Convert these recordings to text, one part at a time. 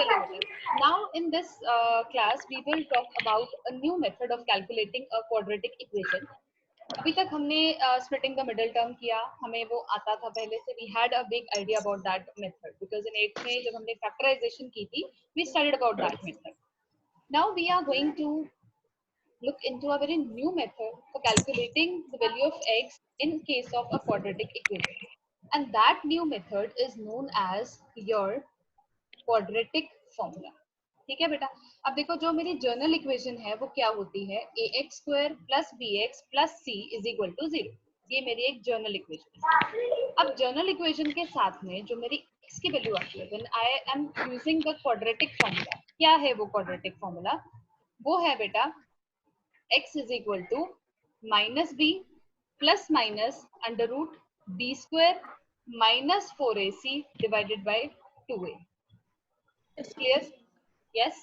चलो बेटा, now in this class we will talk about a new method of calculating a quadratic equation. अभी तक हमने splitting the middle term किया, हमें वो आता था पहले से. We had a big idea about that method because in 8th में जब हमने factorization की थी, we studied about that method. Now we are going to look into a very new method for calculating the value of x in case of a quadratic equation, and that new method is known as your quadratic formula. ठीक है बेटा, अब देखो जो मेरी general equation है वो क्या होती है, ax square plus bx plus c is equal to 0. ये मेरी एक जर्नल इक्वेशन है. अब जर्नल इक्वेशन के साथ में जो मेरी x की वैल्यू आती है when I am using the quadratic formula, क्या है वो क्वाड्रेटिक फॉर्मूला? वो है बेटा x is equal to minus B plus minus under root B square minus 4ac divided by 2a. Clear? Yes.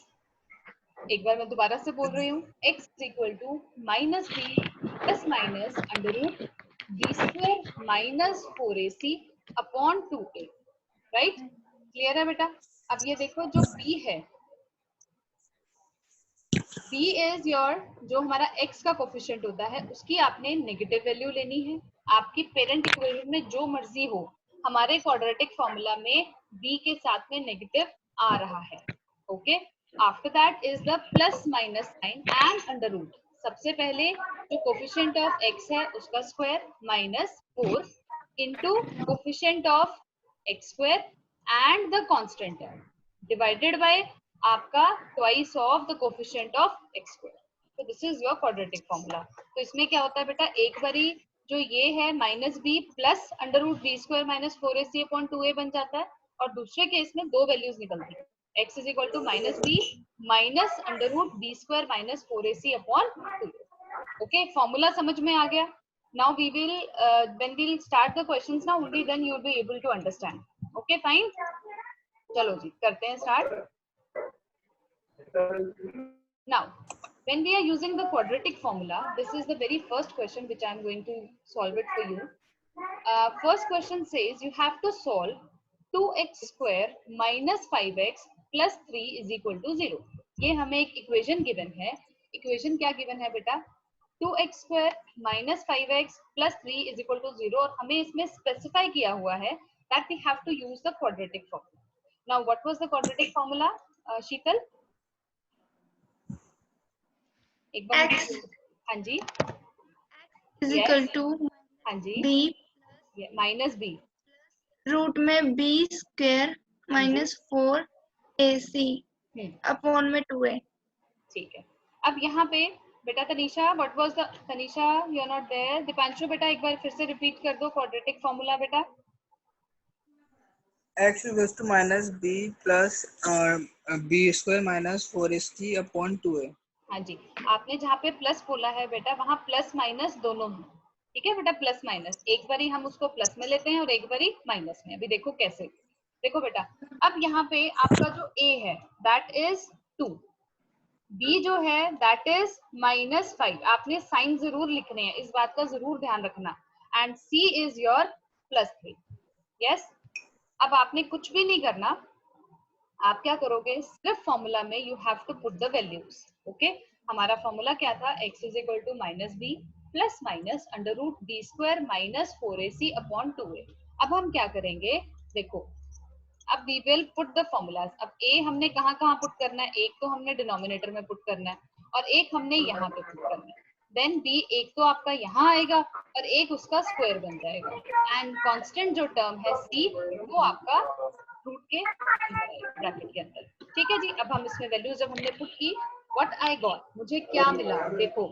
एक बार मैं दोबारा से बोल रही हूँ, x is equal to minus B plus minus under root B square minus 4ac upon 2a. Right? Clear है बेटा? अब ये देखो जो b है, b इज योर, जो हमारा x का कोफिशिएंट होता है उसकी आपने नेगेटिव वैल्यू लेनी है. आपकी पेरेंट इक्वेशन में जो मर्जी हो, हमारे क्वाड्रेटिक फॉर्मूला में b के साथ में नेगेटिव आ रहा है. Okay, after that is the plus minus sign and under root. सबसे पहले जो कोफिशिएंट ऑफ x है उसका square minus 4 into coefficient of x square and the constant term divided by आपका twice of the coefficient of x square. तो this is your quadratic formula. तो इसमें क्या होता है बेटा, एक बारी जो ये है minus B plus under root B square minus 4ac upon 2a बन जाता है, और दूसरे केस में दो वैल्यूज निकलती है, x is equal to minus B minus under root B square minus 4ac upon 2. Okay, formula समझ में आ गया? Now we will when we will start the questions now only then you will be able to understand. Okay fine, चलो जी करते हैं start. Now, when we are using the quadratic formula, this is the very first question which I am going to solve it for you. First question says you have to solve 2x square minus 5x plus 3 is equal to 0. ये हमें एक equation given है. Equation क्या given है बेटा? 2x square minus 5x plus 3 is equal to 0, और हमें इसमें specify किया हुआ है that we have to use the quadratic formula. Now, what was the quadratic formula, शीतल? एक बार हाँ जी, इज इक्वल टू हाँ जी बी माइनस बी रूट में B square minus 4ac upon में 2a. ठीक है. अब यहाँ पे बेटा Tanisha, what was the, Tanisha you are not there. Deepanshu बेटा एक बार फिर से रिपीट कर दो क्वाड्रेटिक फॉर्मूला बेटा. x equals to minus B plus B square minus 4ac upon 2a. हाँ जी, आपने जहाँ पे प्लस बोला है बेटा वहाँ प्लस माइनस दोनों है. ठीक है बेटा, प्लस माइनस एक बारी हम उसको प्लस में लेते हैं और एक बारी माइनस में. अभी देखो कैसे. देखो बेटा, अब यहाँ पे आपका जो a है दैट इज 2, b जो है दैट इज माइनस 5. आपने साइन जरूर लिखने हैं, इस बात का जरूर ध्यान रखना. And c is your plus 3. Yes. अब आपने कुछ भी नहीं करना, आप क्या करोगे, सिर्फ फॉर्मूला में you have to put the values. Okay, हमारा फॉर्मूला क्या था, x is equal to minus B plus minus under root B square minus 4ac upon 2a. अब हम क्या करेंगे, देखो अब we will put the formulas. अब a हमने कहाँ कहाँ पुट करना है, एक तो हमने डिनोमिनेटर में पुट करना है और एक हमने यहाँ पे पुट करना है. देन b एक तो आपका यहाँ आएगा और एक उसका स्क्वायर बन जाएगा. एंड कांस्टेंट जो टर्म है c वो आपका रूट के ब्रैकेट के अंदर. ठीक है जी. अब हम इसमें वैल्यूज जब हमने पुट की, व्हाट आई गॉट, मुझे क्या मिला, देखो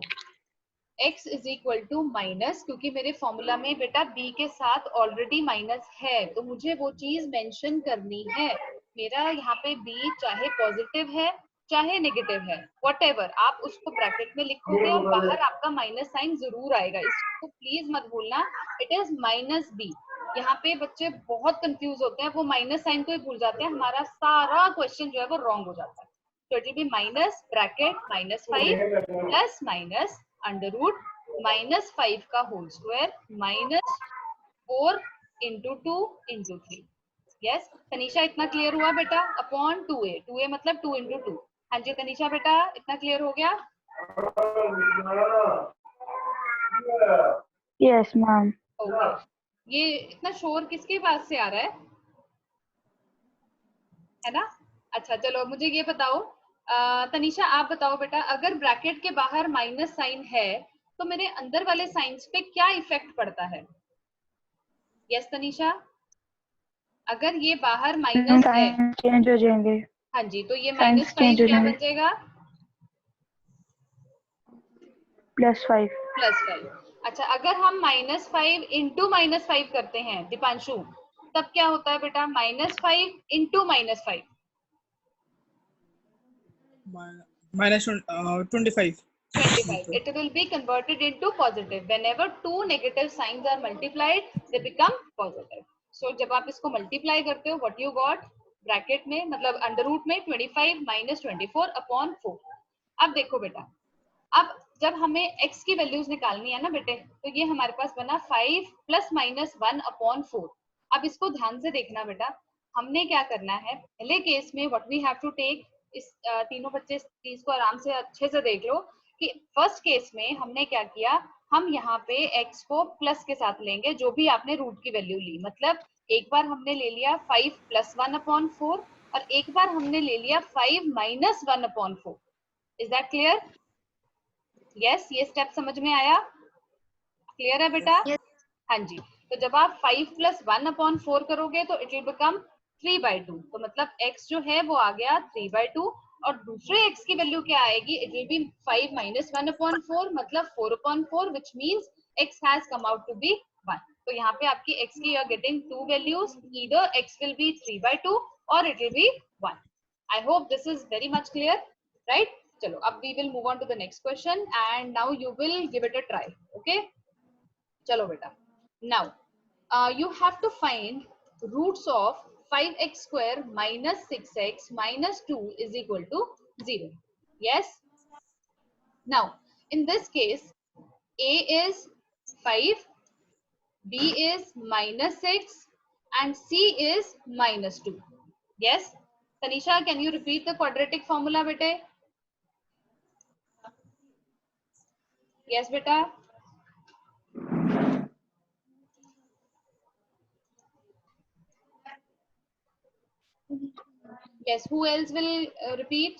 x is equal to minus, क्योंकि मेरे फॉर्मूला में बेटा b के साथ ऑलरेडी माइनस है तो मुझे वो चीज मेंशन करनी है. मेरा यहाँ पे b चाहे पॉजिटिव है चाहे नेगेटिव है, व्हाटएवर, आप उसको ब्रैकेट में लिखोगे और बाहर आपका माइनस साइन जरूर आएगा. इसको प्लीज मत भूलना, इट इज माइनस b. यहाँ पे बच्चे बहुत कंफ्यूज होते हैं, वो माइनस साइन को ही भूल जाते हैं, हमारा सारा क्वेश्चन जो है वो रॉन्ग हो जाता है. तो it will be minus bracket minus 5 plus minus under root minus 5 का whole square minus 4 into 2 into 3. Yes Tanisha इतना क्लियर हुआ बेटा? अपॉन 2a, 2a मतलब 2 into 2। हाँ जी तनीषा बेटा इतना क्लियर हो गया? Yes ma'am. ओके ये इतना शोर किसके पास से आ रहा है ना? अच्छा चलो मुझे ये बताओ तनीषा आप बताओ बेटा, अगर ब्रैकेट के बाहर माइनस साइन है तो मेरे अंदर वाले साइंस पे क्या इफेक्ट पड़ता है? यस तनीषा, अगर ये बाहर माइनस है चेंज हो जाएंगे। हाँ जी, तो ये साइंस -5 चेंज हो क्या जाएंगे। बन जाएगा? +5। +5। अच्छा अगर हम -5 इंटू -5 करते हैं दीपांशु, तब क्या होता है बेटा? -5 into -5 -25. 25. It will be converted into positive. Whenever two negative signs are multiplied, they become positive. So जब आप इसको multiply करते हो, what you got? ब्रैकेट में मतलब अंडर रूट में 25 - 24 अपॉन 4। अब देखो बेटा, अब जब हमें x की वैल्यूज निकालनी है ना बेटे, तो ये हमारे पास बना 5 ± 1 अपॉन 4। अब इसको ध्यान से देखना बेटा, हमने क्या करना है पहले केस में, what we have to take, इस तीनों बच्चे इस चीज को आराम से अच्छे से देख लो कि फर्स्ट केस में हमने क्या किया, हम यहाँ पे x को प्लस के साथ लेंगे जो भी आपने रूट की वैल्यू ली। मतलब एक बार हमने ले लिया 5 + 1 अपॉन 4 और एक बार हमने ले लिया 5 - 1 upon 4। Is that clear? Yes ये स्टेप समझ में आया? क्लियर है बेटा? Yes. हाँ जी, तो जब आप 5 + 1 अपॉन 4 करोगे तो इट विल बिकम 3/2। तो मतलब x जो है वो आ गया 3/2 और दूसरे x की वैल्यू क्या आएगी? इट विल बी 5 - 1 अपॉन 4 मतलब 4/4 which means x has come out to be 1। तो यहाँ पे आपकी x की you are getting two values, either x will be 3/2 और it will be 1। I hope this is very much clear, right? चलो अब we will move on to the next question and now you will give it a try. Okay, चलो बेटा, now you have to find roots of 5x square minus 6x minus 2 is equal to 0. Yes, now in this case a is 5, b is -6 and c is -2. Yes Tanisha, can you repeat the quadratic formula bete? Yes beta. Yes, who else will repeat?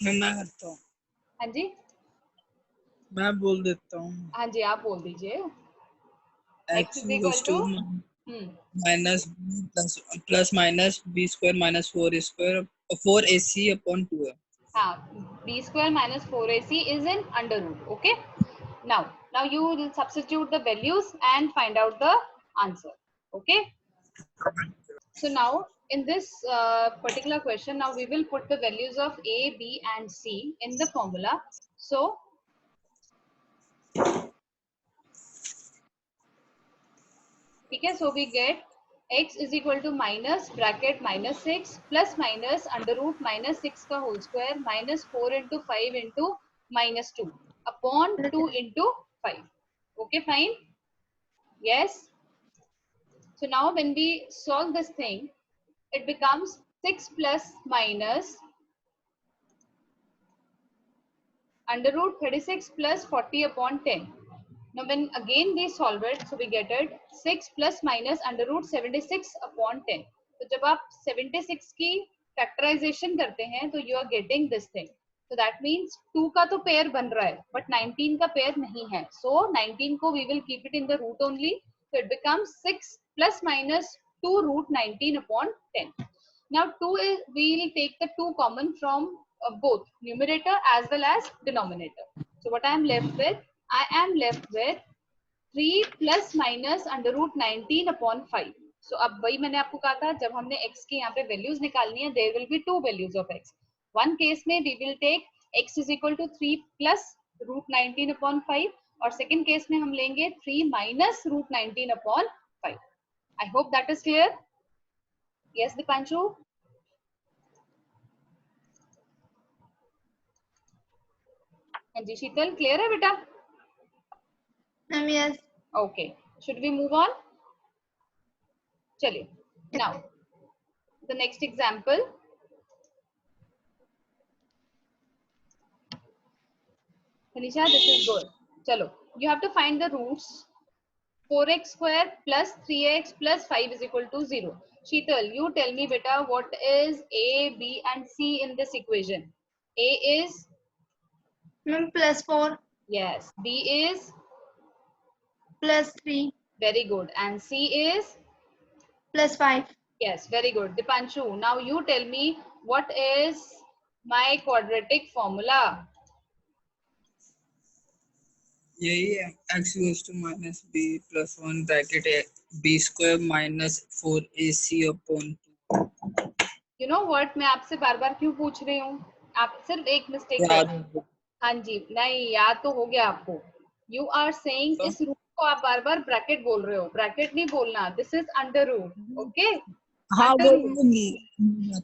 मैं करता हूँ, हाँ जी, मैं बोल देता हूँ। हाँ जी आप बोल दीजिए। x x is equal equals to to minus plus minus b square minus 4 ac upon 2 है। हाँ, b square minus 4ac is in under root. Okay, now you will substitute the values and find out the answer. Okay, so now in this particular question, now we will put the values of a, b and c in the formula. So ठीक है, so we get x is equal to minus bracket -6 plus minus under root -6 का whole square minus 4 into 5 into -2 upon 2 into 5. Okay, fine. Yes. So now when we solve this thing, it becomes 6 plus minus under root 36 plus 40 upon 10. Now when again we solve it, so we get it 6 plus minus under root 76 upon 10. तो जब आप 76 की factorisation करते हैं तो you are getting this thing. So that means 2 का तो pair बन रहा है but 19 का पेयर नहीं है. So 19 को we will keep it in the root only. So it becomes 6 plus minus 2 root 19 upon 10. Now 2 is, we will take the 2 common from both numerator as well as denominator. So what I am left with? I am left with 3 plus minus under root 19 upon 5. So अब वही मैंने आपको कहा था, जब हमने x की यहाँ पे वैल्यूज निकालनी है, there will be two values of x. One case में we will take x is equal to 3 plus root 19 upon 5 और second case में हम लेंगे 3 minus root 19 upon 5. I hope that is clear. Yes Dipanshu. हाँ जी शीतल, clear है बेटा? Yes. Okay, should we move on? चलिए, now the next example. Tanisha, this is good. Chalo, you have to find the roots. 4x square plus 3x plus 5 is equal to 0. Sheetal, you tell me beta, what is A, B and C in this equation? A is? Ma'am, +4. Yes. B is? +3. Very good. And C is? +5. Yes, very good. Dipanshu, now you tell me, what is my quadratic formula? यही है, x goes to minus b plus 1 bracket a b square minus 4ac upon 2. You know what, मैं आपसे बार बार क्यों पूछ रही हूँ? आप सिर्फ एक मिस्टेक याद कर, हाँ जी, नहीं याद तो हो गया आपको. You are saying तो? इस रूट को आप बार बार ब्रैकेट बोल रहे हो. ब्रैकेट नहीं बोलना. This is under root. Okay? हाँ बोलूंगी.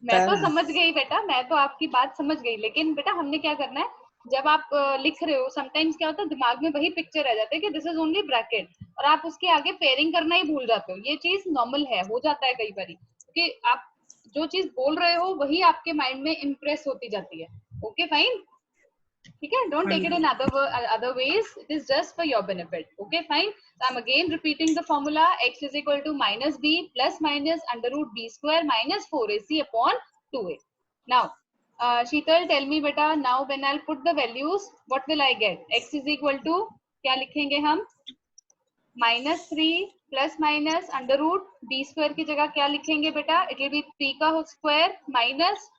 मैं तो है। समझ गई बेटा, मैं तो आपकी बात समझ गई, लेकिन बेटा हमने क्या करना है, जब आप लिख रहे हो समटाइम्स क्या होता है, दिमाग में वही पिक्चर रह जाता है कि दिस इज ओनली ब्रैकेट, और आप उसके आगे पेयरिंग करना ही भूल जाते हो. ये चीज नॉर्मल है, हो जाता है कई बार, क्योंकि आप जो चीज बोल रहे हो वही आपके माइंड में इम्प्रेस होती जाती है. ओके फाइन, ठीक है, don't take it in other ways, it is just for your benefit. Okay fine, so I'm again repeating the formula. X is equal to minus b plus minus under root b square minus 4ac upon 2a. Now Sheetal, tell me beta, now when I'll put the values, what will I get? X is equal to क्या लिखेंगे हम? -3 plus minus under root b square की जगह क्या लिखेंगे बेटा? It will be 3 का square minus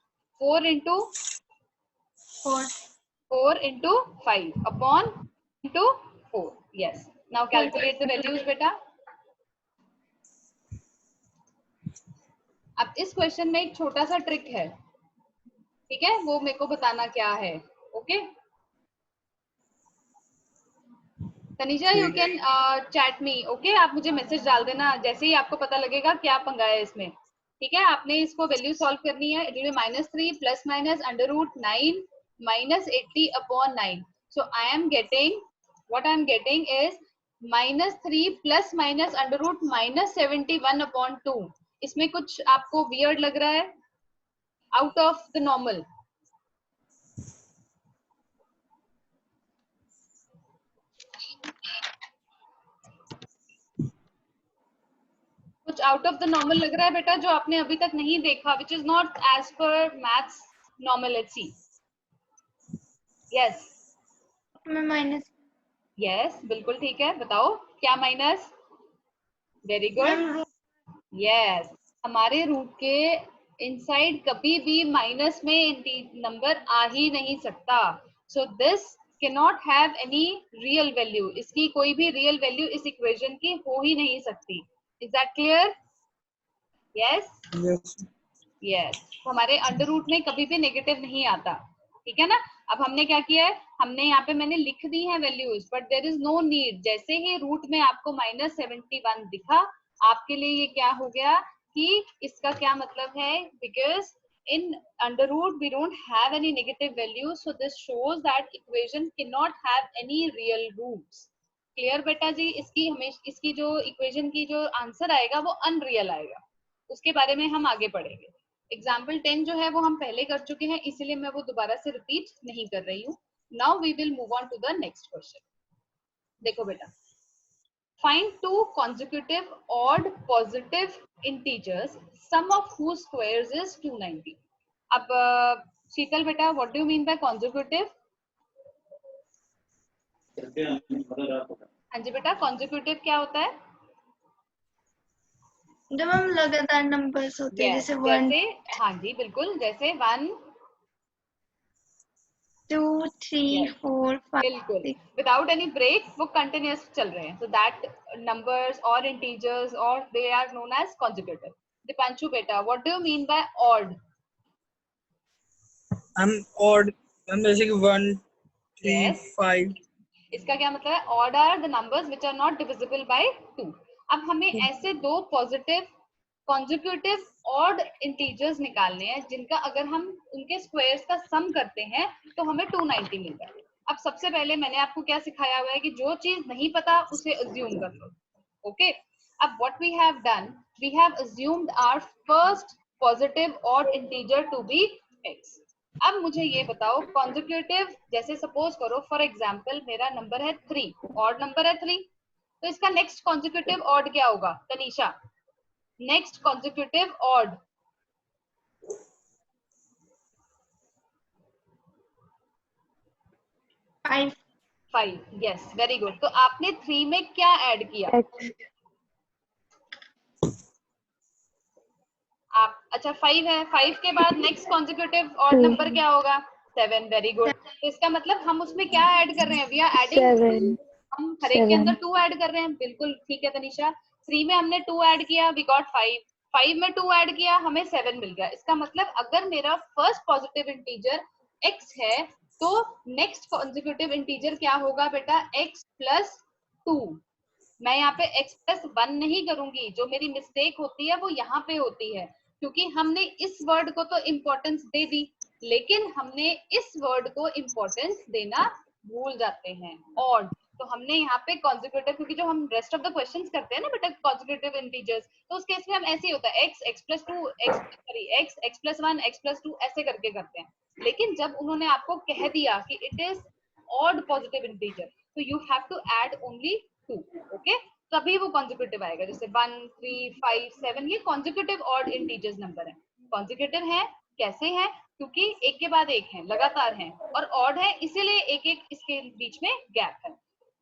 4 into 4 into 5 upon into 4. Yes. Now calculate the values बेटा. अब इस क्वेश्चन में एक छोटा सा ट्रिक है, ठीक है, वो मेरे को बताना क्या है. Okay Tanisha, you can chat me. Okay, आप मुझे मैसेज डाल देना जैसे ही आपको पता लगेगा क्या पंगा है इसमें. ठीक है, आपने इसको वैल्यू सॉल्व करनी है. It will B -3 plus minus under root 9 minus 80 upon 9. So I am getting, what I am getting is -3 plus minus under root minus 71 upon 2. इसमें कुछ आपको वियर्ड लग रहा है? Out of the normal? कुछ out of the normal लग रहा है बेटा, जो आपने अभी तक नहीं देखा, which is not as per maths normal. Let's see. Yes minus. Yes, बिल्कुल ठीक है, बताओ क्या माइनस. Very good. यस, हमारे रूट के इनसाइड कभी भी माइनस में नंबर आ ही नहीं सकता. So this can not have any real value. इसकी कोई भी रियल वैल्यू इस इक्वेशन की हो ही नहीं सकती. Is that clear? Yes yes. हमारे अंडर रूट में कभी भी नेगेटिव नहीं आता, ठीक है ना. अब हमने क्या किया है, हमने यहाँ पे मैंने लिख दी है values, but there is no need. जैसे ही रूट में आपको -71 दिखा, आपके लिए ये क्या हो गया कि इसका क्या मतलब है, because in under root we don't have any negative values, so this shows that equation cannot have any real roots. Clear बेटा जी? इसकी हमेशा इसकी जो इक्वेशन की जो आंसर आएगा वो अनरियल आएगा. उसके बारे में हम आगे पढ़ेंगे. एग्जाम्पल 10 जो है वो हम पहले कर चुके हैं, इसीलिए मैं वो दोबारा से रिपीट नहीं कर रही हूँ. Now we will move on to the next question. देखो बेटा, find two consecutive odd positive integers, sum of whose squares is 290. अब शीतल बेटा, what do you mean by consecutive? हाँ जी बेटा, consecutive क्या होता है? जब हम लगातार नंबर्स होते हैं, जैसे 1 हाँ जी बिल्कुल, जैसे 1 2 3 4 5 बिल्कुल, विदाउट एनी ब्रेक वो कंटिन्यूअस चल रहे हैं. सो दैट नंबर्स और इंटीजर्स और they are known as consecutive. Deepanshu बेटा, what do you mean by odd? odd. I'm basically 1 3 Yes. 5. इसका क्या मतलब है? Odd are the numbers which are not divisible by 2. अब हमें ऐसे दो पॉजिटिव कॉन्जिक्यूटिव ऑड इंटीजर्स निकालने हैं जिनका अगर हम उनके स्क्वायर्स का सम करते हैं तो हमें 290 मिलता है. अब सबसे पहले मैंने आपको क्या सिखाया हुआ है कि जो चीज नहीं पता उसे अज्यूम कर लो. ओके, अब what we have done, we have assumed our first positive odd integer to be x. अब मुझे ये बताओ consecutive, जैसे सपोज करो फॉर एग्जांपल मेरा नंबर है 3, ऑड नंबर है 3, तो इसका नेक्स्ट consecutive odd क्या होगा Tanisha? Next consecutive odd 5. Yes, very good. तो आपने 3 में क्या ऐड किया? X. आप अच्छा 5 है, 5 के बाद नेक्स्ट कॉन्जिक्यूटिव ऑड नंबर क्या होगा? 7. Very good. तो इसका मतलब हम उसमें क्या ऐड कर रहे हैं? We are adding 7. हम हर एक के अंदर 2 ऐड कर रहे हैं. बिल्कुल ठीक है तनीषा. 3 में हमने 2 ऐड किया, वी गॉट 5. 5 में 2 ऐड किया, हमें 7 मिल गया. इसका मतलब अगर मेरा फर्स्ट पॉजिटिव इंटीजर x है तो नेक्स्ट कॉन्जिक्यूटिव इंटीजर क्या होगा बेटा? x plus 2. मैं यहाँ पे x प्लस 1 नहीं करूंगी. जो मेरी मिस्टेक होती है वो यहाँ पे होती है, क्योंकि हमने इस वर्ड को तो इम्पोर्टेंस दे दी, लेकिन हमने इस वर्ड को इम्पोर्टेंस देना भूल जाते हैं. ऑड तो हमने यहाँ पे कॉन्जिक्यूटिव, क्योंकि जो हम रेस्ट ऑफ द क्वेश्चंस करते हैं ना बेटा कॉन्जिक्यूटिव इंटीजर्स, तो उस केस में हम ऐसे ही होता है x plus 2 x plus 1 x plus 2 ऐसे करके करते हैं. लेकिन जब उन्होंने आपको कह दिया कि it is odd positive integer, तो you have to add only 2. Okay, तभी वो कॉन्जिक्यूटिव आएगा. जैसे 1 3 5 7 ये कॉन्जिक्यूटिव ऑड इंटीजर्स नंबर है. कॉन्जिक्यूटिव है, कैसे है? क्योंकि एक के बाद एक है, लगातार है, और ऑड है इसीलिए एक एक इसके बीच में गैप है.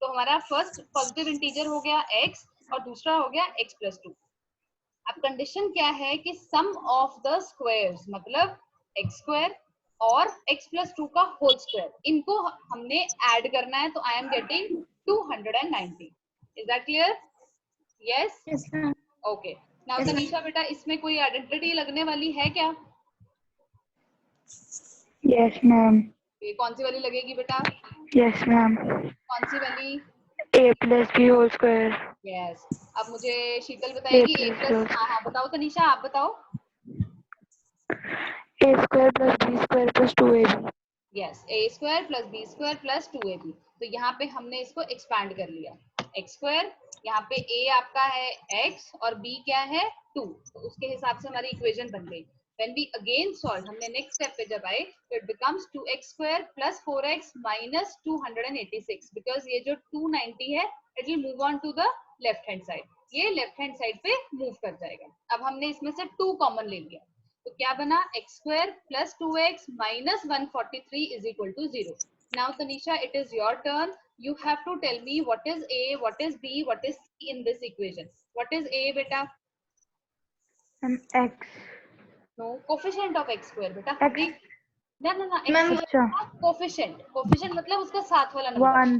तो हमारा फर्स्ट पॉजिटिव इंटीजर हो गया x और दूसरा हो गया x प्लस 2. अब कंडीशन क्या है कि सम ऑफ द स्क्वायर्स, मतलब x स्क्वायर और x प्लस 2 का होल स्क्वायर, इनको हमने ऐड करना है. तो आई am getting 290. Is that clear? Yes. Yes, ma'am. Okay. Now Yes, ma'am. Tanisha बेटा इसमें कोई आइडेंटिटी लगने वाली है क्या? Yes, ma'am. ये कौन सी वाली लगेगी बेटा? Yes, ma'am. कौन सी वाली? A plus B whole square. Yes. अब मुझे शीतल बताएगी a plus प्लस. हाँ हाँ बताओ तनीषा, आप बताओ. A square plus B square plus 2AB. Yes, a square plus b square plus 2ab. तो यहाँ पे हमने इसको एक्सपैंड कर लिया. x स्क्वायर, यहाँ पे a आपका है x और b क्या है 2, तो उसके हिसाब से हमारी इक्वेशन बन गई. When we again solve, हमने नेक्स्ट स्टेप पे जब आए तो it becomes 2x square plus 4x minus 286, because ये जो 290 है it will move on to the left hand side. ये लेफ्ट हैंड साइड पे मूव कर जाएगा. अब हमने इसमें से 2 कॉमन ले लिया, तो क्या बना? x square plus 2x minus 143 is equal to 0. Now Tanisha it is your turn. You have to tell me what is a, what is b, what is c in this equation. What is a beta? X. No, coefficient of x square beta. X. ना Ma'am, x square coefficient. Coefficient मतलब उसका साथ वाला number. 1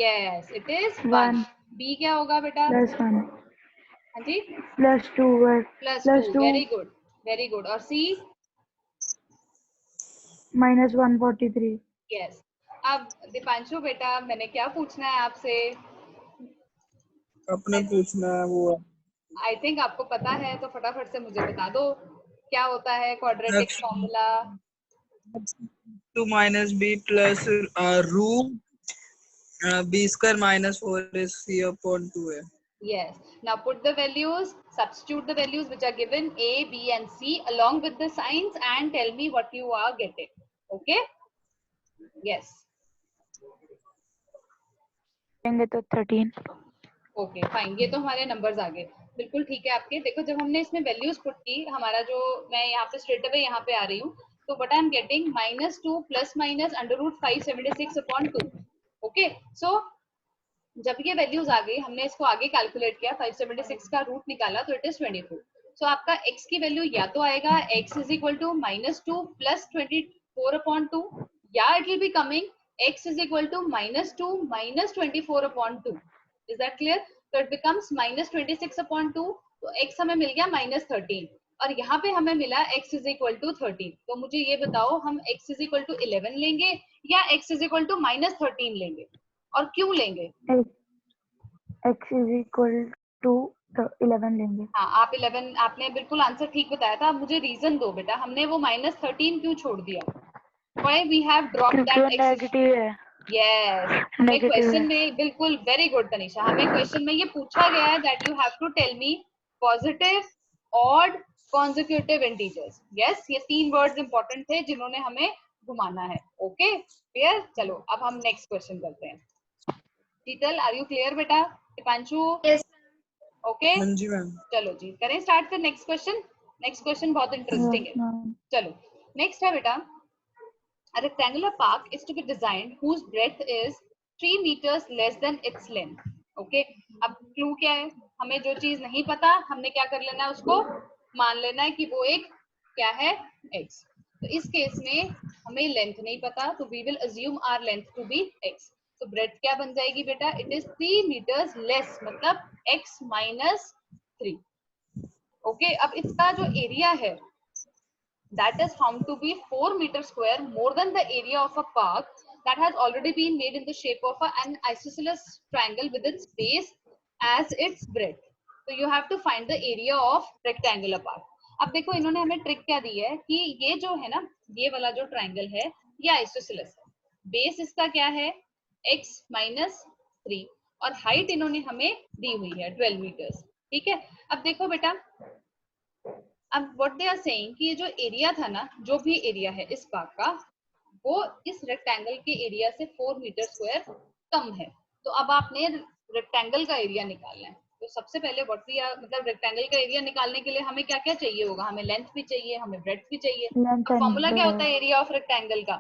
Yes, it is 1. 1 b क्या होगा बेटा? plus 1 हाँ जी, plus 2 plus 2. Very good, very good. और c? minus 143. Yes. अब दीपांशु बेटा मैंने क्या पूछना है आपसे? अपने पूछना है वो. आई थिंक आपको पता है, तो फटाफट से मुझे बता दो क्या होता है quadratic formula. 2 minus b plus root b square minus 4 is c upon 2 है. Yes. Now put the values, substitute the values which are given a, b and c along with the signs and tell me what you are getting. Okay? Yes. लेंगे तो 13. Okay fine. ये तो हमारे numbers आ गए. बिल्कुल ठीक है आपके. देखो जब हमने इसमें वैल्यूज पुट की, हमारा जो, मैं यहाँ पे स्ट्रेट अवे यहाँ पे आ रही हूँ, तो what I am getting -2 plus minus √576/2. Okay, so जब ये वैल्यूज आ गई, हमने इसको आगे कैलकुलेट किया, 576 का रूट निकाला तो इट इज 24. सो आपका x की वैल्यू या तो आएगा x is equal to -2 plus 24/2, या it will be coming x is equal to -2 minus 24/2. Is that clear? So it becomes -26/2. तो x हमें मिल गया -13 और यहाँ पे हमें मिला x is equal to 13. तो मुझे ये बताओ हम x is equal to 11 लेंगे या x is equal to -13 लेंगे, और क्यों लेंगे? X is equal to 11 लेंगे. हाँ, आप 11, आपने बिल्कुल आंसर ठीक बताया था. अब मुझे रीजन दो बेटा, हमने वो -13 क्यों छोड़ दिया? Why we have dropped क्योंकि वो that नेगेटिव है. Yes. हमें Negative क्वेश्चन है. में, बिल्कुल वेरी गुड तनीषा, हमें क्वेश्चन में ये पूछा गया है that you have to tell me positive odd consecutive integers. Yes, ये 3 वर्ड्स इंपॉर्टेंट थे जिन्होंने हमें घुमाना है। Okay clear? चलो अब हम नेक्स्ट क्वेश्चन करते हैं। शीतल आर यू क्लियर बेटा? दीपांशु Yes. ओके? हाँ जी मैम। चलो जी करें स्टार्ट फिर नेक्स्ट क्वेश्चन। नेक्स्ट क्वेश्चन बहुत इंटरेस्टिंग Yes, है। ma'am. चलो नेक्स्ट है बेटा, a rectangular park is to be designed whose breadth is 3 meters less than its length. Okay अब क्लू क्या है? हमें जो चीज नहीं पता हमने क्या कर लेना है, उसको मान लेना है कि वो एक क्या है, x। तो इस केस में हमें लेंथ नहीं पता, तो we will assume our length to be x। तो ब्रेथ क्या बन जाएगी बेटा? इट इज 3 meters लेस, मतलब x minus 3। ओके अब इसका जो एरिया है that is found to be 4 meters square more than the area of a park that has already been made in the shape of an isosceles triangle with its base as its breadth. So you have to find the area of rectangular park. अब देखो इन्होंने हमें trick क्या दी है कि ये जो है ना, ये वाला जो ट्राइंगल है ये आइसोसेलेस है, बेस इसका क्या है x minus 3 और हाइट इन्होंने हमें दी हुई है 12 मीटर्स। ठीक है, अब देखो बेटा, अब व्हाट दे आर सेइंग कि ये जो एरिया था ना, जो भी एरिया है इस पार्क का, वो इस रेक्टेंगल के एरिया से 4 मीटर स्क्वायर कम है। तो अब आपने रेक्टेंगल का एरिया निकालना है। तो सबसे पहले व्हाट वी आर, मतलब रेक्टेंगल का एरिया निकालने के लिए हमें क्या क्या चाहिए होगा? हमें लेंथ भी चाहिए, हमें ब्रेड्थ भी चाहिए। Length and फॉर्मूला क्या होता है breadth. एरिया ऑफ रेक्टेंगल का?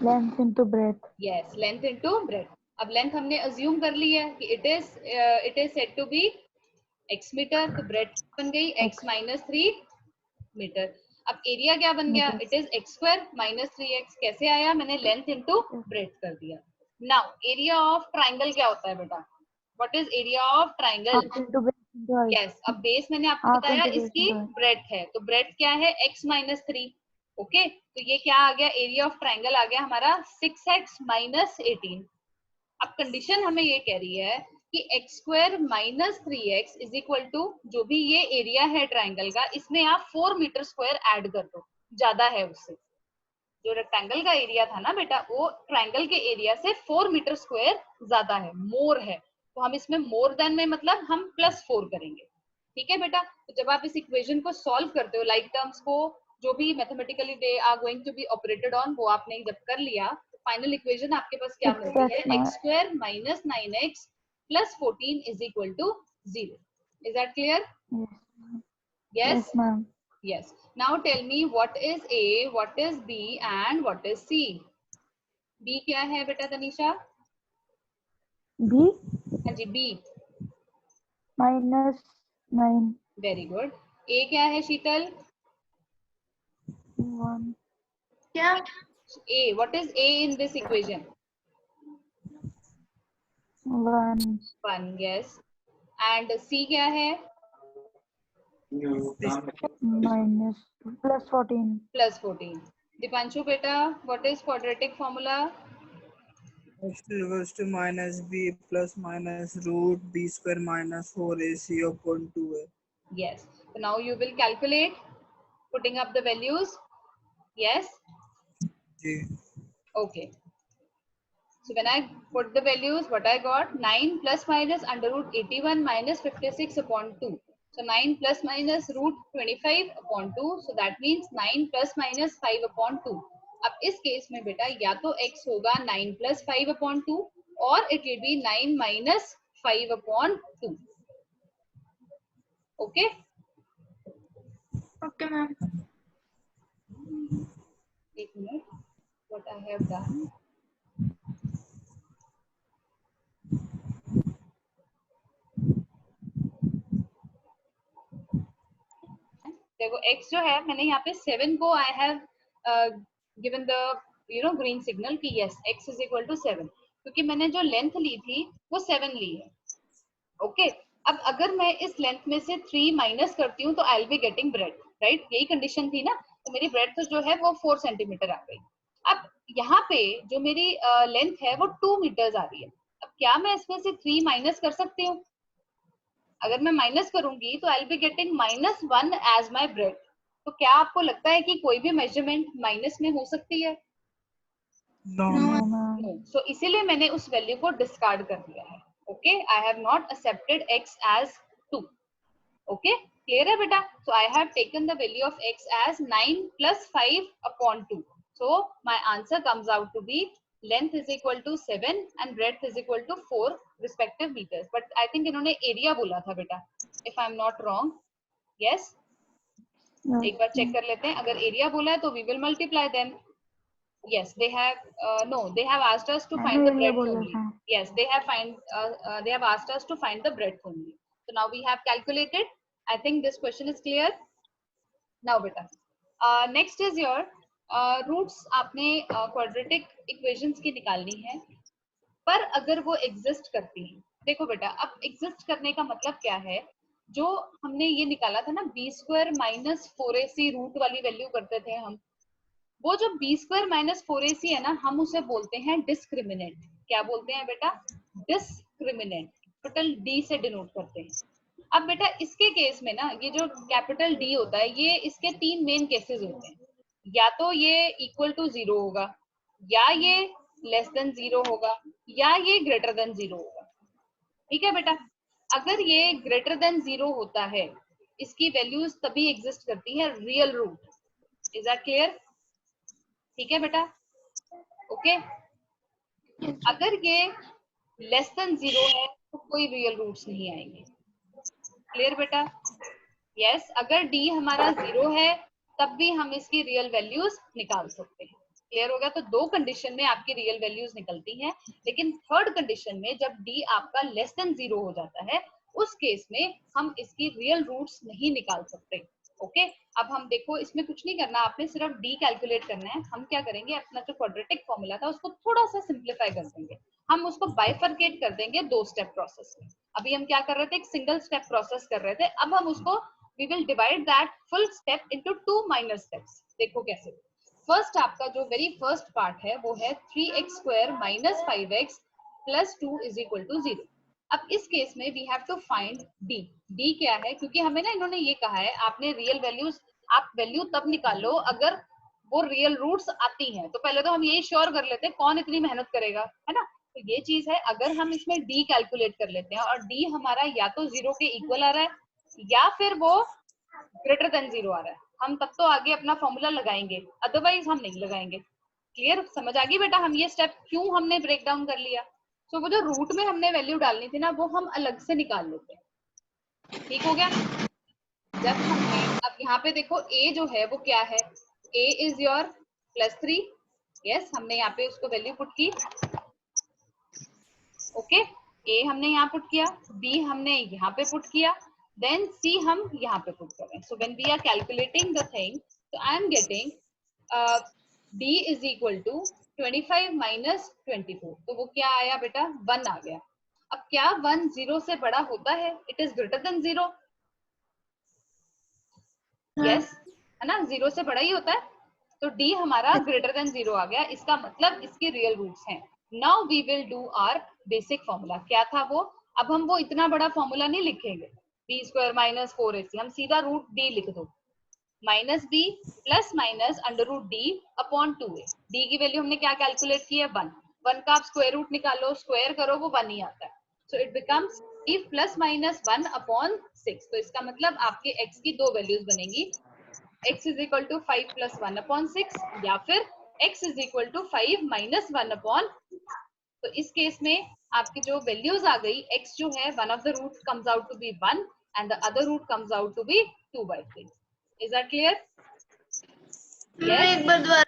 Length into breadth. Yes, length into breadth. अब लेंथ हमने अज्यूम कर ली है कि it is said to be x metre, तो ब्रेड्थ बन गई x minus 3 मीटर। अब एरिया क्या बन गया? Meter. It is x square minus 3x। कैसे आया? मैंने लेंथ इनटू ब्रेड्थ कर दिया। नाउ एरिया ऑफ ट्राइंगल क्या होता है बेटा? What is area of triangle? Half into base into height. Yes, अब बेस मैंने आपको Half बताया into base इसकी into height. ब्रेड्थ है, तो ब्रेड्थ क्या है? x minus 3। ओके तो ये क्या आ गया? एरिया ऑफ ट्राइंगल आ गया हमारा 6x minus 18। अब कंडीशन हमें ये कह रही है कि x square minus 3x is equal to जो भी ये एरिया है ट्राइंगल का, इसमें आप 4 मीटर स्क्वायर ऐड कर दो, ज्यादा है उससे। जो रेक्टेंगल का एरिया था ना बेटा, वो ट्राइंगल के एरिया से 4 मीटर स्क्वायर ज्यादा है, मोर है। तो हम इसमें मोर देन में मतलब हम +4 करेंगे। ठीक है बेटा, तो जब आप इस इक्वेशन को सॉल्व करते हो, लाइक टर्म्स को जो भी mathematically they are going to be operated on, वो आपने जब कर लिया तो फाइनल इक्वेशन आपके पास क्या मिलती है? 6x x square minus 9x plus 14 is equal to 0। Is that clear? Yes. Yes Yes, ma'am. Yes. Now tell me what is a, what is b and what is c। b क्या है बेटा Tanisha? B हाँ जी b। minus 9. Very good. a क्या है शीतल? 1. क्या? a, what is a in this equation? 1. 1। Yes. And c क्या है? Minus plus 14. प्लस 14। दीपांशु बेटा, what is quadratic formula? x equals to minus b plus minus root b square minus 4ac upon 2a. Yes. So now you will calculate, putting up the values. Yes. जी Okay. So when I put the values, what I got? 9 plus minus under root 81 minus 56 upon 2. So 9 plus minus root 25 upon 2. So that means 9 plus minus 5 upon 2. अब इस case में बेटा या तो x होगा 9 plus 5 upon 2 और it will be 9 minus 5 upon 2. Okay. Okay, ma'am. एक minute, what I have done. देखो x जो है मैंने यहाँ पे 7 को I have given the green signal कि yes x is equal to 7, क्योंकि मैंने जो लेंथ ली थी वो 7 ली है। ओके अब अगर मैं इस लेंथ में से 3 माइनस करती हूँ तो I will be getting breadth, right? यही कंडीशन थी ना, तो मेरी ब्रेड्थ जो है वो 4 सेंटीमीटर आ गई। अब यहाँ पे जो मेरी लेंथ है वो 2 मीटर्स आ रही है। अब क्या मैं इसमें से 3 माइनस कर सकती हूँ? अगर मैं माइनस करूंगी तो I will be getting -1 as my breadth. तो क्या आपको लगता है कि कोई भी मेजरमेंट माइनस में हो सकती है? no No. नो। सो इसीलिए मैंने उस वैल्यू को डिस्कार्ड कर दिया है। Okay, I have not accepted x as 2. Okay, clear है बेटा? So I have taken the value of x as 9 plus 5 upon 2. So my answer comes out to be length is equal to 7 and breadth is equal to 4 respective meters. But I think इन्होंने area बोला था बेटा, if I'm not wrong. Yes? एक बार check कर लेते हैं. अगर area बोला है तो we will multiply them. Yes, they have no, they have asked us to find the breadth only. Yes, they have asked us to find the breadth only. So now we have calculated. I think this question is clear. Now beta, next is your roots. आपने quadratic equations की निकालनी है, पर अगर वो exist करती हैं. देखो बेटा, अब exist करने का मतलब क्या है? जो हमने ये निकाला था ना b square minus 4ac root वाली वैल्यू करते थे हम, वो जो b स्क्वायर माइनस 4ac है ना, हम उसे बोलते हैं डिस्क्रिमिनेंट. क्या बोलते हैं बेटा? डिस्क्रिमिनेंट. कैपिटल D से डिनोट करते हैं. अब बेटा इसके केस में ना, ये जो कैपिटल D होता है, ये इसके 3 मेन केसेस होते हैं. या तो ये इक्वल टू 0 होगा, या ये लेस देन 0 होगा, या ये ग्रेटर देन 0 होगा. ठीक है बेटा? अगर ये ग्रेटर देन 0 होता है, इसकी वैल्यूज तभी एग्जिस्ट करती है real root. Is that clear? ठीक है बेटा? ओके. अगर ये लेस देन 0 है तो कोई रियल रूट्स नहीं आएंगे. क्लियर बेटा? यस. अगर d हमारा 0 है तब भी हम इसकी रियल वैल्यूज निकाल सकते हैं. क्लियर हो गया? तो 2 कंडीशन में आपकी रियल वैल्यूज निकलती हैं, लेकिन थर्ड कंडीशन में जब d आपका लेस देन 0 हो जाता है, उस केस में हम इसकी रियल रूट्स नहीं निकाल सकते. ओके. अब हम देखो, इसमें कुछ नहीं करना, आपने सिर्फ d कैलकुलेट करना है. हम क्या करेंगे, अपना जो क्वाड्रेटिक फॉर्मूला था उसको थोड़ा सा सिंप्लीफाई कर देंगे. हम उसको बाइफरकेट कर देंगे 2 स्टेप प्रोसेस में. अभी हम क्या कर रहे थे, एक सिंगल स्टेप प्रोसेस कर रहे थे. अब हम उसको we will divide that full step into 2 minor steps. देखो कैसे. फर्स्ट आपका जो वेरी फर्स्ट पार्ट है वो है 3x square minus 5x plus 2 is equal to 0. अब इस केस में we have to find d. d क्या है? क्योंकि हमें ना इन्होंने ये कहा है, आपने रियल वैल्यूज, आप वैल्यू तब निकालो अगर वो रियल रूट्स आती हैं. तो पहले तो हम यही श्योर कर लेते हैं, कौन इतनी मेहनत करेगा, है ना? तो ये चीज है. अगर हम इसमें d कैलकुलेट कर लेते हैं और d हमारा या तो 0 के इक्वल आ रहा है या फिर वो ग्रेटर देन 0 आ रहा है, हम तब तो आगे अपना फॉर्मूला लगाएंगे, अदरवाइज हम नहीं लगाएंगे. क्लियर? समझ आ गई बेटा? हम ये स्टेप क्यों हमने ब्रेक डाउन कर लिया. तो वो जो रूट में हमने वैल्यू डालनी थी ना, वो हम अलग से निकाल लेते हैं. ठीक हो गया? जब हमने, अब यहाँ पे देखो a जो है वो क्या है, a इज योर +3. यस, हमने यहाँ पे उसको वैल्यू पुट की. ओके. a हमने यहाँ पुट किया, b हमने यहाँ पे पुट किया, देन c हम यहाँ पे पुट कर रहे हैं. So when we are calculating the thing, so I am getting d is equal to 25 minus 24. तो वो क्या आया बेटा? 1 आ गया. अब क्या 1 0 से बड़ा होता है? It is greater than 0. Yes, है ना? 0 से बड़ा ही होता है. तो d हमारा ग्रेटर देन 0 आ गया. इसका मतलब इसके रियल रूट्स हैं. Now we will do our basic formula. क्या था वो? अब हम वो इतना बड़ा फॉर्मूला नहीं लिखेंगे, b स्क्वायर माइनस 4ac. हम सीधा रूट d लिख दो. Minus b plus minus under root d upon 2a. d की वैल्यू हमने क्या कैलकुलेट की है? 1. 1 का आप स्क्वायर रूट निकालो, स्क्वायर करो, वो 1 ही आता है. So it becomes b plus minus 1 upon 6. तो इसका मतलब आपके x की 2 वैल्यूज बनेगी. x is equal to 5 plus 1 upon 6, या फिर x is equal to 5 minus 1 upon. तो इस केस में आपकी जो वैल्यूज आ गई, x जो है, one of the root comes out to be 1 and the other root comes out to be 2/3. Is that clear? Yes? एक बार दोबारा.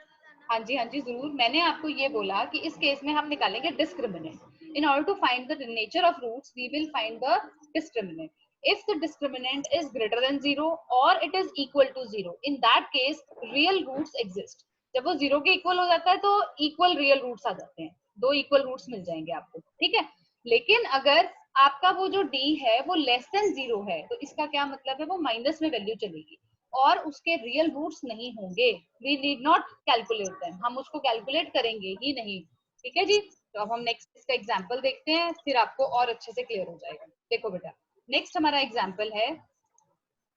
हाँ जी, हाँ जी, जरूर. मैंने आपको ये बोला कि इस केस में हम निकालेंगे discriminant. In order to find the nature of roots, we will find the discriminant. If the discriminant is greater than 0 or it is equal to 0, in that case, real roots exist. जब वो 0 के equal हो जाता है तो equal real roots आ जाते हैं. 2 equal roots मिल जाएंगे आपको. ठीक है? लेकिन अगर आपका वो जो d है वो लेस देन 0 है, तो इसका क्या मतलब है? वो माइनस में वैल्यू चलेगी और उसके रियल रूट्स नहीं होंगे. We need not calculate them. हम उसको कैलकुलेट करेंगे ही नहीं. ठीक है जी? तो अब हम नेक्स्ट इसका एग्जांपल देखते हैं, फिर आपको और अच्छे से क्लियर हो जाएगा. देखो बेटा, नेक्स्ट हमारा एग्जांपल है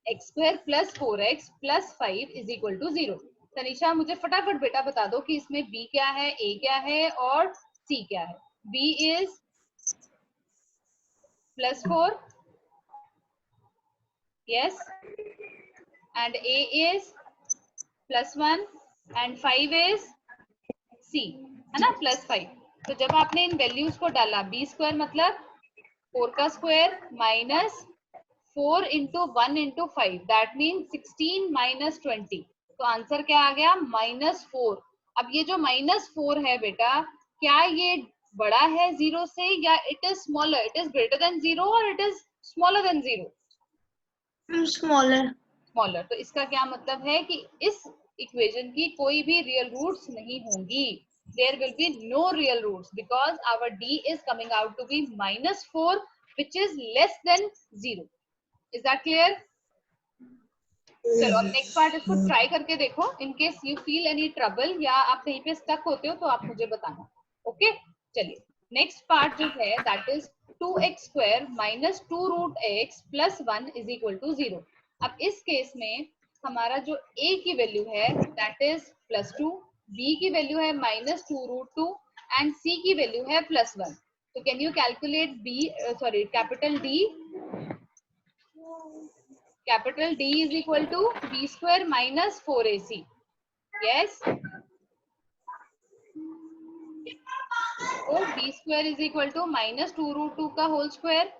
x square plus 4x plus 5 is equal to 0. Tanisha, मुझे फटाफट बेटा बता दो कि इसमें b क्या है, a क्या है और c क्या है. b is +4, yes, and A is +1 and 5 is C, है ना, +5। तो जब आपने इन वैल्यूज को डाला, b स्क्वायर मतलब 4 का square minus 4 into 1 into 5, that mean 16 minus 20। तो आंसर क्या आ गया, -4। अब ये जो -4 है बेटा, क्या ये बड़ा है 0 से या it is smaller, it is greater than 0 और it is smaller than 0? Smaller. Smaller. तो इसका क्या मतलब है कि इस इक्वेशन की कोई भी रियल रूट्स नहीं होंगी। There will be no real roots because our d is coming out to be -4, which is less than 0. Is that clear? चलो अब नेक्स्ट पार्ट इसको ट्राई करके देखो। In case you feel any trouble या आप कहीं पे स्टक होते हो तो आप मुझे बताना। ओके, चलिए नेक्स्ट पार्ट जो है that is 2x² minus 2 root x plus 1 is equal to 0। अब इस केस में हमारा जो a की वैल्यू है दैट इज +2, b की वैल्यू है -2 रूट 2 एंड c की वैल्यू है +1। तो can you calculate capital D? Capital D is equal to b square minus 4ac. Yes. So b square is equal to -2 root 2 का whole square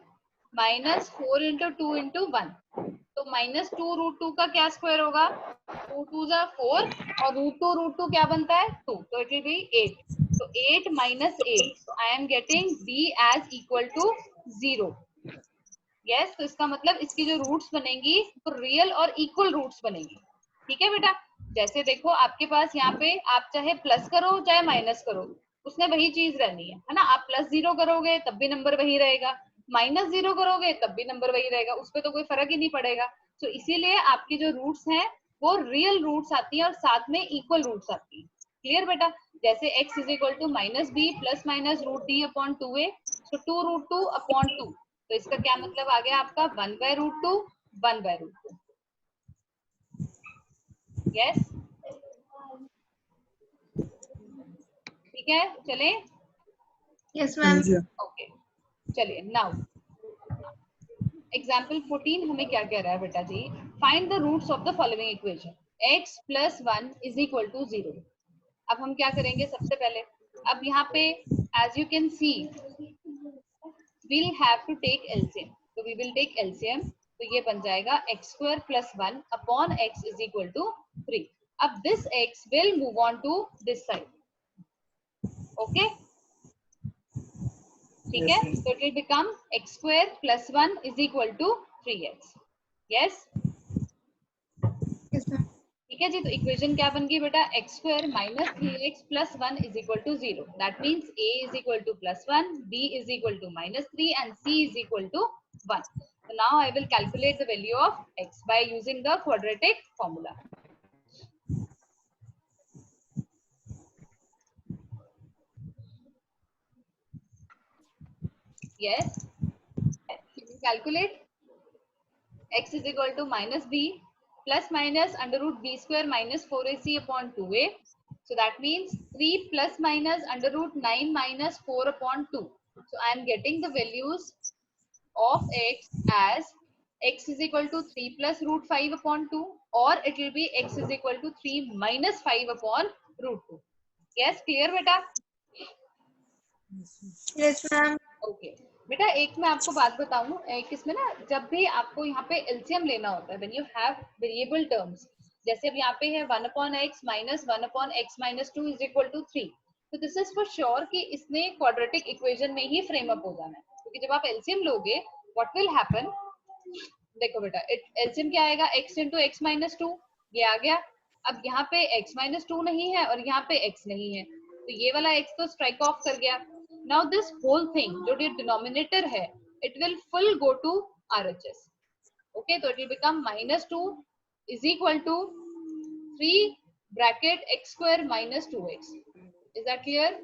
minus 4 into 2 into 1। तो -2 root 2 का क्या square होगा, 2 2 जा 4 और रूट 2 क्या बनता है 2, तो इट विल बी 8। तो 8 minus 8, I am getting b as equal to 0। Yes, तो इसका मतलब इसकी जो रूट्स बनेंगी तो रियल और इक्वल रूट्स बनेंगी। ठीक है बेटा, जैसे देखो आपके पास यहाँ पे आप चाहे प्लस करो चाहे माइनस करो, उसने वही चीज रहनी है ना। आप +0 करोगे तब भी नंबर वही रहेगा, -0 करोगे तब भी नंबर वही रहेगा, उस पर तो कोई फर्क ही नहीं पड़ेगा। तो इसीलिए आपकी जो रूट्स हैं वो रियल रूट्स आती है और साथ में इक्वल रूट्स आती है। क्लियर बेटा? जैसे x is equal to -b plus minus root d upon 2a, तो 2 रूट 2 अपॉन 2। तो इसका क्या मतलब आ गया आपका 1/√2 1/√2। यस, ठीक है, चले। Yes, ma'am. ओके, चलिए नाउ एग्जाम्पल 14 हमें क्या कह रहा है बेटा जी, find the roots of the following equation x + 1 is equal to 0। अब हम क्या करेंगे सबसे पहले, अब यहाँ पे as you can see we'll have to take LCM, तो we will take LCM। तो ये बन जाएगा x² + 1 upon x is equal to 3। अब this x will move on to this side। Okay, ठीक है, तो it will become x² + 1 is equal to 3x। Yes, Yes, ma'am. ठीक है जी। तो इक्वेशन क्या बन गई बेटा, x² - 3x + 1 is equal to 0। That means a is equal to +1, b is equal to -3 and c is equal to 1। So now I will calculate the value of x by using the quadratic formula. Yes, can you calculate? X is equal to -b plus minus √b² minus 4ac upon 2a. So that means 3 plus minus √9 minus 4 upon 2. So I am getting the values of x as x is equal to 3 plus √5 upon 2, or it will be x is equal to 3 minus 5 upon √2. Yes, clear beta? Yes, ma'am. Okay बेटा, एक मैं आपको बात बताऊं, एक इसमें ना जब भी आपको यहाँ पे एलसीएम लेना होता है, when you have variable terms, जैसे अब यहाँ पे है 1/x minus 1/x minus 2 is equal to 3, तो दिस इज फॉर श्योर कि इसने क्वाड्रेटिक इक्वेशन में ही फ्रेम अप हो जाना है, क्योंकि जब आप एलसीएम लोगे व्हाट विल हैपन, देखो बेटा एलसीएम क्या आएगा, x इंटू एक्स माइनस 2, ये आ गया। अब यहाँ पे x माइनस 2 नहीं है और यहाँ पे x नहीं है, तो ये वाला x तो स्ट्राइक ऑफ कर गया। नाउ दिस होल थिंग जो डिनोमिनेटर है it will full go to RHS। Okay, तो it will become -2 is equal to 3 bracket x² minus 2x। Is that clear?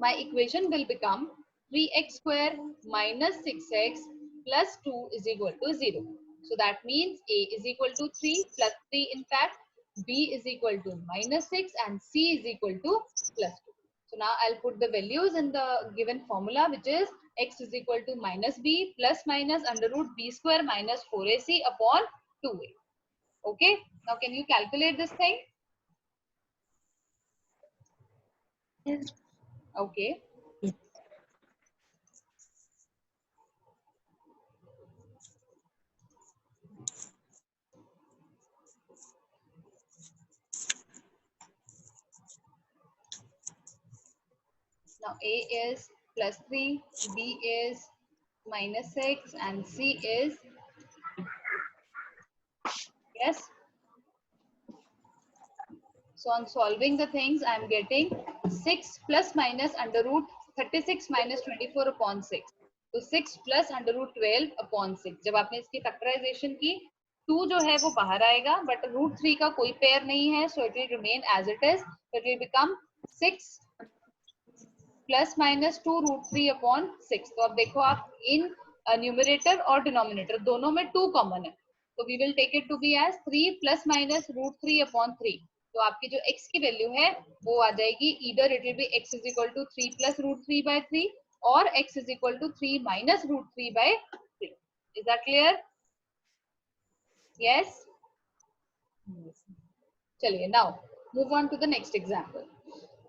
My equation will become 3x² minus 6x plus 2 is equal to 0. So that means a is equal to 3 plus 3 in fact, b is equal to -6 and c is equal to +2. So now I'll put the values in the given formula, which is x is equal to minus b plus minus under root b square minus 4ac upon 2a. Okay, now can you calculate this thing? Yes. Okay. Now a is plus 3, b is minus 6 and c is, yes. So on solving the things, I am getting 6 plus minus under root 36 minus 24 upon 6. तो 6 plus under root 12 upon 6. जब आपने इसकी factorisation की, 2 जो है वो बाहर आएगा, बट रूट 3 का कोई पेयर नहीं है, so it will remain as it is. So it will become 6 plus minus 2 root 3 upon 6. तो अब देखो आप इन न्यूमरेटर और डिनोमिनेटर दोनों में 2 कॉमन है, तो we will take it to be as 3 plus minus root 3 upon 3. तो आपकी जो x की वैल्यू है वो आ जाएगी, either it will be x is equal to 3 plus root 3 by 3 और x is equal to 3 minus root 3 by 3. Is that clear? Yes. चलिए, now move on to the next example.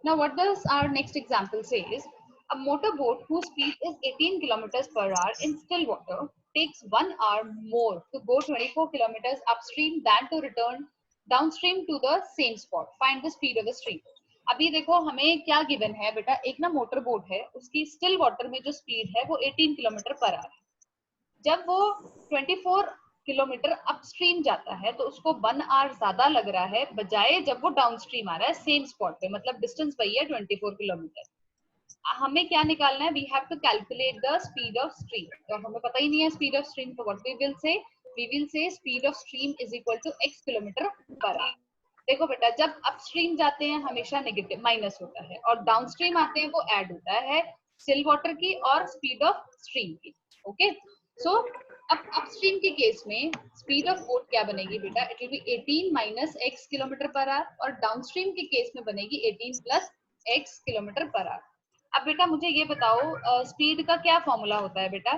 Now what does our next example say is, a motorboat whose speed is 18 kilometers per hour in still water takes 1 hour more to go 24 kilometers upstream than to return downstream to the same spot. Find the speed of the stream. अभी देखो हमें क्या given है बेटा, एक ना motor boat है, उसकी स्टिल वाटर में जो स्पीड है वो 18 किलोमीटर पर आवर है. जब वो 24 किलोमीटर अपस्ट्रीम जाता है तो उसको 1 आवर ज्यादा लग रहा है बजाय जब वो डाउनस्ट्रीम आ रहा है सेम स्पॉट पे, मतलब डिस्टेंस वही है 24 किलोमीटर. हमें क्या निकालना है, we have to calculate the speed of stream. तो हमें पता ही नहीं है स्पीड ऑफ स्ट्रीम, तो what we will say speed of stream is equal to x kilometre per hour. देखो बेटा, जब अपस्ट्रीम जाते हैं हमेशा नेगेटिव माइनस होता है और डाउनस्ट्रीम आते हैं वो ऐड होता है स्टिल वाटर की और स्पीड ऑफ स्ट्रीम की. ओके, सो अब अपस्ट्रीम के केस में स्पीड ऑफ बोट क्या बनेगी बेटा, it will B 18 minus x kilometre per our, और डाउनस्ट्रीम के केस में बनेगी 18 plus x kilometre per our. अब बेटा मुझे ये बताओ स्पीड का क्या फॉर्मूला होता है बेटा?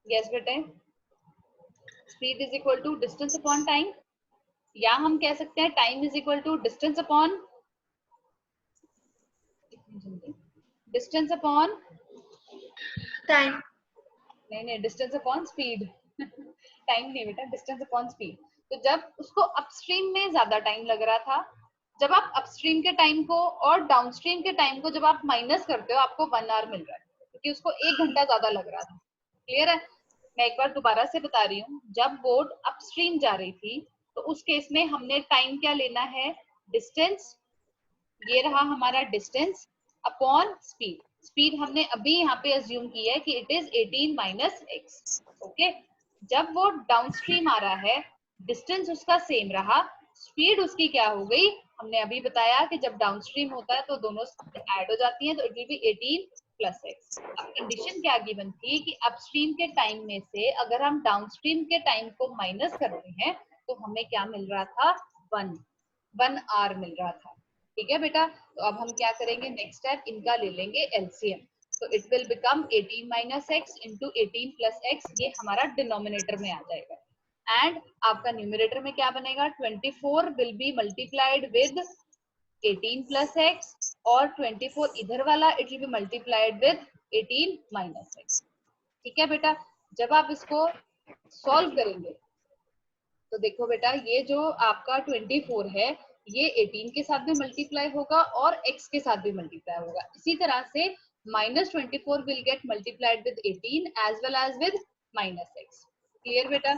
यस बेटे, speed is equal to distance upon time, या हम कह सकते हैं time is equal to distance upon time. नहीं, डिस्टेंस अपॉन स्पीड. टाइम नहीं बेटा, डिस्टेंस अपॉन स्पीड. तो जब उसको अपस्ट्रीम में ज्यादा टाइम लग रहा था, जब आप अपस्ट्रीम के टाइम को और डाउनस्ट्रीम के टाइम को जब आप माइनस करते हो आपको 1 आवर मिल रहा है, क्योंकि उसको 1 घंटा ज्यादा लग रहा था. क्लियर है? मैं एक बार दोबारा से बता रही हूँ, जब बोट अपस्ट्रीम जा रही थी तो उस केस में हमने टाइम क्या लेना है, डिस्टेंस, ये रहा हमारा डिस्टेंस अपॉन स्पीड. स्पीड हमने अभी यहाँ पे अज्यूम की है कि it is 18 minus x. Okay, जब वो डाउनस्ट्रीम आ रहा है डिस्टेंस उसका सेम रहा, स्पीड उसकी क्या हो गई, हमने अभी बताया कि जब डाउनस्ट्रीम होता है तो दोनों ऐड हो जाती हैं, तो it will B 18 plus x. अब कंडीशन क्या गिवन थी कि अपस्ट्रीम के टाइम में से अगर हम डाउनस्ट्रीम के टाइम को माइनस कर रहे हैं तो हमें क्या मिल रहा था, 1 आवर मिल रहा था. ठीक है बेटा, तो अब हम क्या करेंगे, नेक्स्ट स्टेप इनका ले लेंगे एलसीएम. तो it will become 18 minus x into 18 plus x, ये हमारा डिनोमिनेटर में आ जाएगा. एंड आपका न्यूमरेटर में क्या बनेगा, 24 will be multiplied with 18 plus x, और 24 इधर वाला it will B multiplied with 18 minus x. ठीक है बेटा, जब आप इसको सॉल्व करेंगे तो देखो बेटा, ये जो आपका 24 है ये 18 के साथ भी मल्टीप्लाई होगा और x के साथ भी मल्टीप्लाई होगा. इसी तरह से -24 will get multiplied with 18 as well as with -x. Clear बेटा?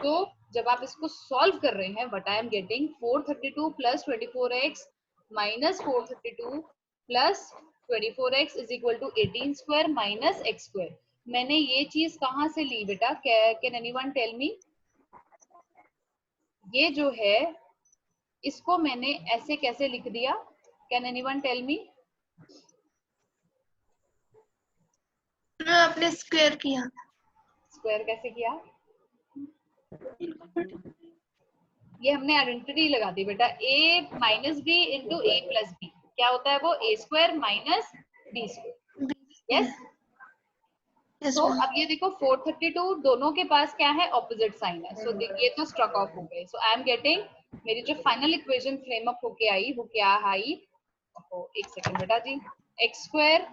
तो जब आप इसको सॉल्व कर रहे हैं, what I am getting, 432 plus 24x minus 432 plus 24x is equal to 18 square minus x square. मैंने ये चीज कहाँ से ली बेटा, कैन एनीवन टेल मी? ये जो है इसको मैंने ऐसे कैसे लिख दिया, कैन एनीवन टेल मी? आपने स्क्वायर किया. स्क्वायर कैसे किया? ये हमने आइडेंटिटी लगा दी बेटा, a minus b into a plus b. क्या होता है वो a square minus b square. Yes. Yes, तो ma'am. अब ये देखो 432 दोनों के पास क्या है ऑपोजिट साइन है. सो ये तो स्ट्रक ऑफ हो गए. सो आई एम गेटिंग मेरी जो फाइनल इक्वेशन फ्रेम अप होके आई वो क्या आई. एक सेकंड बेटा जी. X square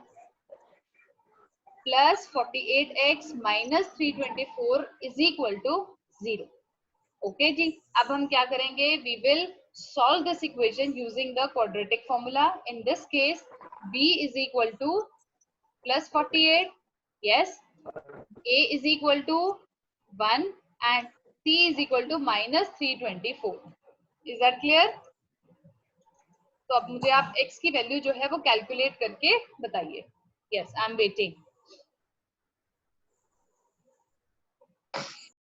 plus 48x minus 324 is equal to 0. Okay जी. अब हम क्या करेंगे. We will solve this equation using the quadratic formula. In this case b is equal to plus 48. Yes. a is equal to 1 and c is equal to minus 324. Is that clear? तो अब मुझे आप x की value जो है वो calculate करके बताइए. Yes, I am waiting.